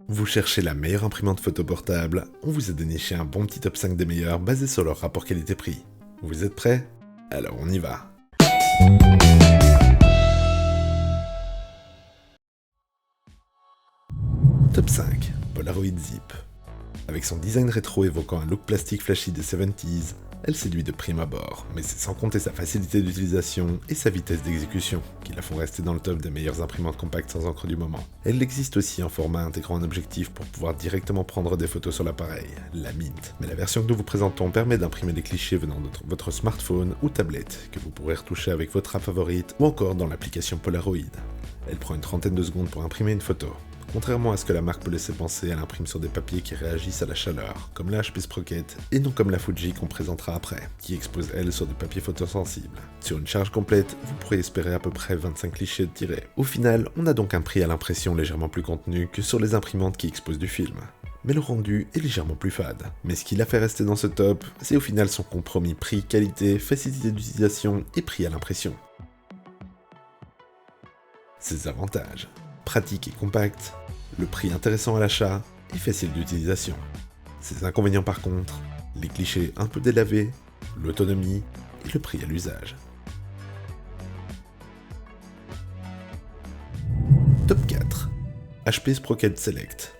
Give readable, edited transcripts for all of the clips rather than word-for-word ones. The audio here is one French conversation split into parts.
Vous cherchez la meilleure imprimante photo portable, on vous a déniché un bon petit top 5 des meilleurs basé sur leur rapport qualité-prix. Vous êtes prêts? Alors on y va. Top 5. Polaroid Zip. Avec son design rétro évoquant un look plastique flashy des 70s, elle séduit de prime abord, mais c'est sans compter sa facilité d'utilisation et sa vitesse d'exécution qui la font rester dans le top des meilleures imprimantes compactes sans encre du moment. Elle existe aussi en format intégrant un objectif pour pouvoir directement prendre des photos sur l'appareil, la Mint. Mais la version que nous vous présentons permet d'imprimer des clichés venant de votre smartphone ou tablette, que vous pourrez retoucher avec votre app favorite ou encore dans l'application Polaroid. Elle prend une trentaine de secondes pour imprimer une photo. Contrairement à ce que la marque peut laisser penser, elle imprime sur des papiers qui réagissent à la chaleur, comme la HP Sprocket, et non comme la Fuji qu'on présentera après, qui expose elle sur des papiers photosensibles. Sur une charge complète, vous pourrez espérer à peu près 25 clichés de tirés. Au final, on a donc un prix à l'impression légèrement plus contenu que sur les imprimantes qui exposent du film. Mais le rendu est légèrement plus fade. Mais ce qui l'a fait rester dans ce top, c'est au final son compromis prix-qualité, facilité d'utilisation et prix à l'impression. Ses avantages. Pratique et compact, le prix intéressant à l'achat et facile d'utilisation. Ses inconvénients par contre, les clichés un peu délavés, l'autonomie et le prix à l'usage. Top 4. HP Sprocket Select.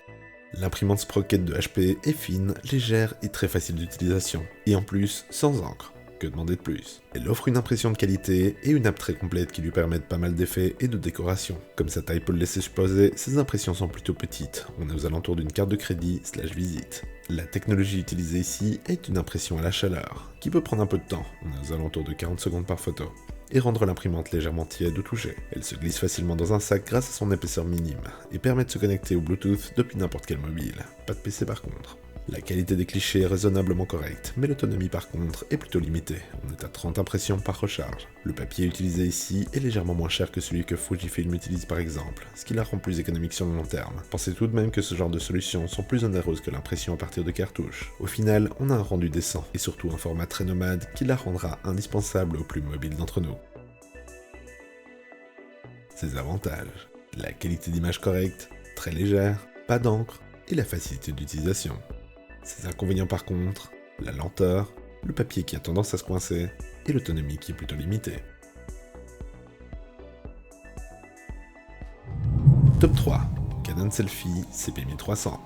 L'imprimante Sprocket de HP est fine, légère et très facile d'utilisation, et en plus sans encre. Que demander de plus? Elle offre une impression de qualité et une app très complète qui lui permettent pas mal d'effets et de décoration. Comme sa taille peut le laisser supposer, ses impressions sont plutôt petites. On est aux alentours d'une carte de crédit / visite. La technologie utilisée ici est une impression à la chaleur, qui peut prendre un peu de temps. On est aux alentours de 40 secondes par photo. Et rendre l'imprimante légèrement tiède ou touchée. Elle se glisse facilement dans un sac grâce à son épaisseur minime, et permet de se connecter au Bluetooth depuis n'importe quel mobile. Pas de PC par contre. La qualité des clichés est raisonnablement correcte, mais l'autonomie par contre est plutôt limitée. On est à 30 impressions par recharge. Le papier utilisé ici est légèrement moins cher que celui que Fujifilm utilise par exemple, ce qui la rend plus économique sur le long terme. Pensez tout de même que ce genre de solutions sont plus onéreuses que l'impression à partir de cartouches. Au final, on a un rendu décent, et surtout un format très nomade qui la rendra indispensable aux plus mobiles d'entre nous. Ses avantages. La qualité d'image correcte, très légère, pas d'encre, et la facilité d'utilisation. Ses inconvénients par contre, la lenteur, le papier qui a tendance à se coincer, et l'autonomie qui est plutôt limitée. Top 3. Canon Selphy CP1300.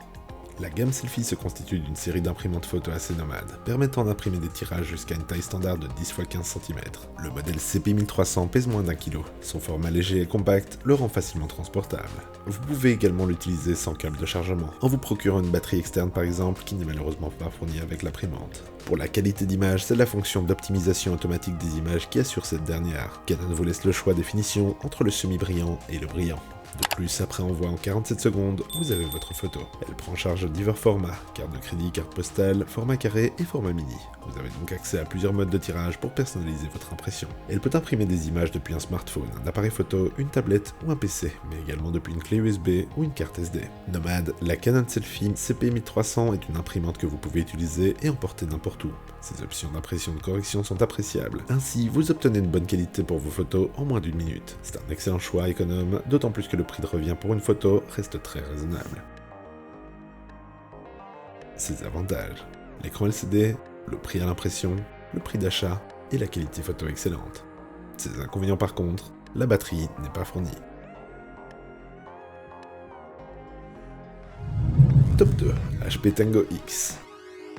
La gamme Selphy se constitue d'une série d'imprimantes photo assez nomades, permettant d'imprimer des tirages jusqu'à une taille standard de 10 x 15 cm. Le modèle CP1300 pèse moins d'1 kg. Son format léger et compact le rend facilement transportable. Vous pouvez également l'utiliser sans câble de chargement, en vous procurant une batterie externe par exemple qui n'est malheureusement pas fournie avec l'imprimante. Pour la qualité d'image, c'est la fonction d'optimisation automatique des images qui assure cette dernière. Canon vous laisse le choix des finitions entre le semi-brillant et le brillant. De plus, après envoi en 47 secondes, vous avez votre photo. Elle prend en charge divers formats, carte de crédit, carte postale, format carré et format mini. Vous avez donc accès à plusieurs modes de tirage pour personnaliser votre impression. Elle peut imprimer des images depuis un smartphone, un appareil photo, une tablette ou un PC, mais également depuis une clé USB ou une carte SD. Nomade, la Canon Selphy CP1300 est une imprimante que vous pouvez utiliser et emporter n'importe où. Ses options d'impression de correction sont appréciables. Ainsi, vous obtenez une bonne qualité pour vos photos en moins d'1 minute. C'est un excellent choix économe, d'autant plus que le prix de revient pour une photo reste très raisonnable. Ses avantages. L'écran LCD, le prix à l'impression, le prix d'achat et la qualité photo excellente. Ses inconvénients par contre, la batterie n'est pas fournie. Top 2. HP Tango X.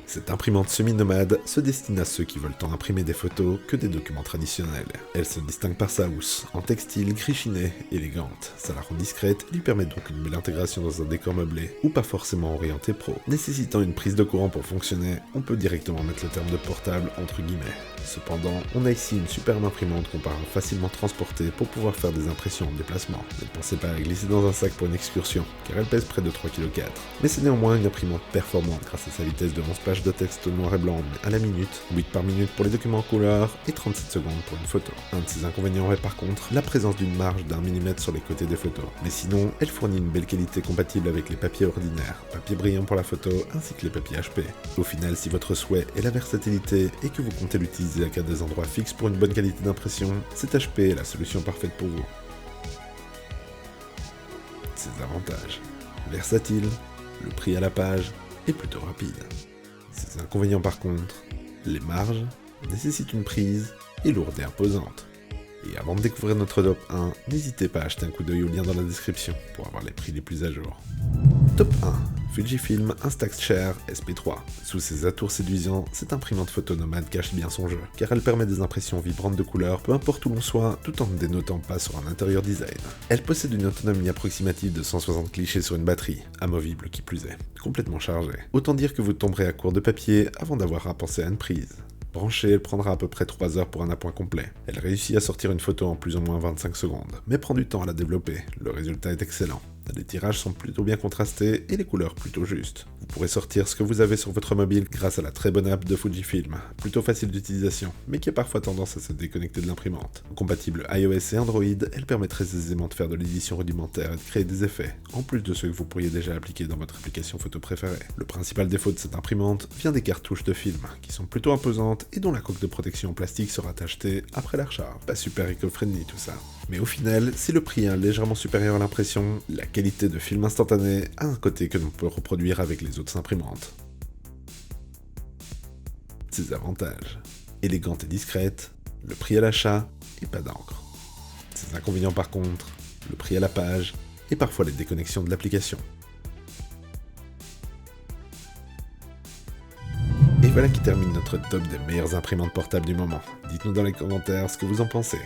Cette imprimante semi-nomade se destine à ceux qui veulent tant imprimer des photos que des documents traditionnels. Elle se distingue par sa housse, en textile gris chiné, élégante. Ça la rend discrète et lui permet donc une belle intégration dans un décor meublé, ou pas forcément orienté pro. Nécessitant une prise de courant pour fonctionner, on peut directement mettre le terme de portable entre guillemets. Cependant, on a ici une superbe imprimante qu'on peut facilement transporter pour pouvoir faire des impressions en déplacement. Ne pensez pas à la glisser dans un sac pour une excursion, car elle pèse près de 3,4 kg. Mais c'est néanmoins une imprimante performante grâce à sa vitesse de 11 pages de texte noir et blanc à la minute, 8 par minute pour les documents en couleur et 37 secondes pour une photo. Un de ses inconvénients est par contre la présence d'une marge d'1 mm sur les côtés des photos. Mais sinon, elle fournit une belle qualité compatible avec les papiers ordinaires, papier brillant pour la photo ainsi que les papiers HP. Au final, si votre souhait est la versatilité et que vous comptez l'utiliser à des endroits fixes pour une bonne qualité d'impression, cet HP est la solution parfaite pour vous. Ses avantages. Versatile, Le prix à la page est plutôt rapide. Ses inconvénients par contre, les marges nécessitent une prise et lourde et imposante. Et avant de découvrir notre top 1, n'hésitez pas à jeter un coup d'œil au lien dans la description pour avoir les prix les plus à jour. Top 1. Fujifilm Instax Share SP3. Sous ses atours séduisants, cette imprimante photo nomade cache bien son jeu, car elle permet des impressions vibrantes de couleurs peu importe où l'on soit, tout en ne dénotant pas sur un intérieur design. Elle possède une autonomie approximative de 160 clichés sur une batterie, amovible qui plus est, complètement chargée. Autant dire que vous tomberez à court de papier avant d'avoir à penser à une prise. Branchée, elle prendra à peu près 3 heures pour un appoint complet. Elle réussit à sortir une photo en plus ou moins 25 secondes, mais prend du temps à la développer. Le résultat est excellent. Les tirages sont plutôt bien contrastés et les couleurs plutôt justes. Vous pourrez sortir ce que vous avez sur votre mobile grâce à la très bonne app de Fujifilm, plutôt facile d'utilisation, mais qui a parfois tendance à se déconnecter de l'imprimante. Compatible iOS et Android, elle permet très aisément de faire de l'édition rudimentaire et de créer des effets, en plus de ceux que vous pourriez déjà appliquer dans votre application photo préférée. Le principal défaut de cette imprimante vient des cartouches de film, qui sont plutôt imposantes et dont la coque de protection en plastique sera achetée après la recharge. Pas super éco-friendly tout ça. Mais au final, si le prix est légèrement supérieur à l'impression, la qualité de film instantané a un côté que l'on peut reproduire avec les autres imprimantes. Ses avantages. Élégante et discrète, le prix à l'achat et pas d'encre. Ses inconvénients par contre, le prix à la page et parfois les déconnexions de l'application. Et voilà qui termine notre top des meilleures imprimantes portables du moment. Dites-nous dans les commentaires ce que vous en pensez.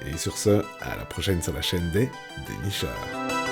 Et sur ce, à la prochaine sur la chaîne des Dénicheurs.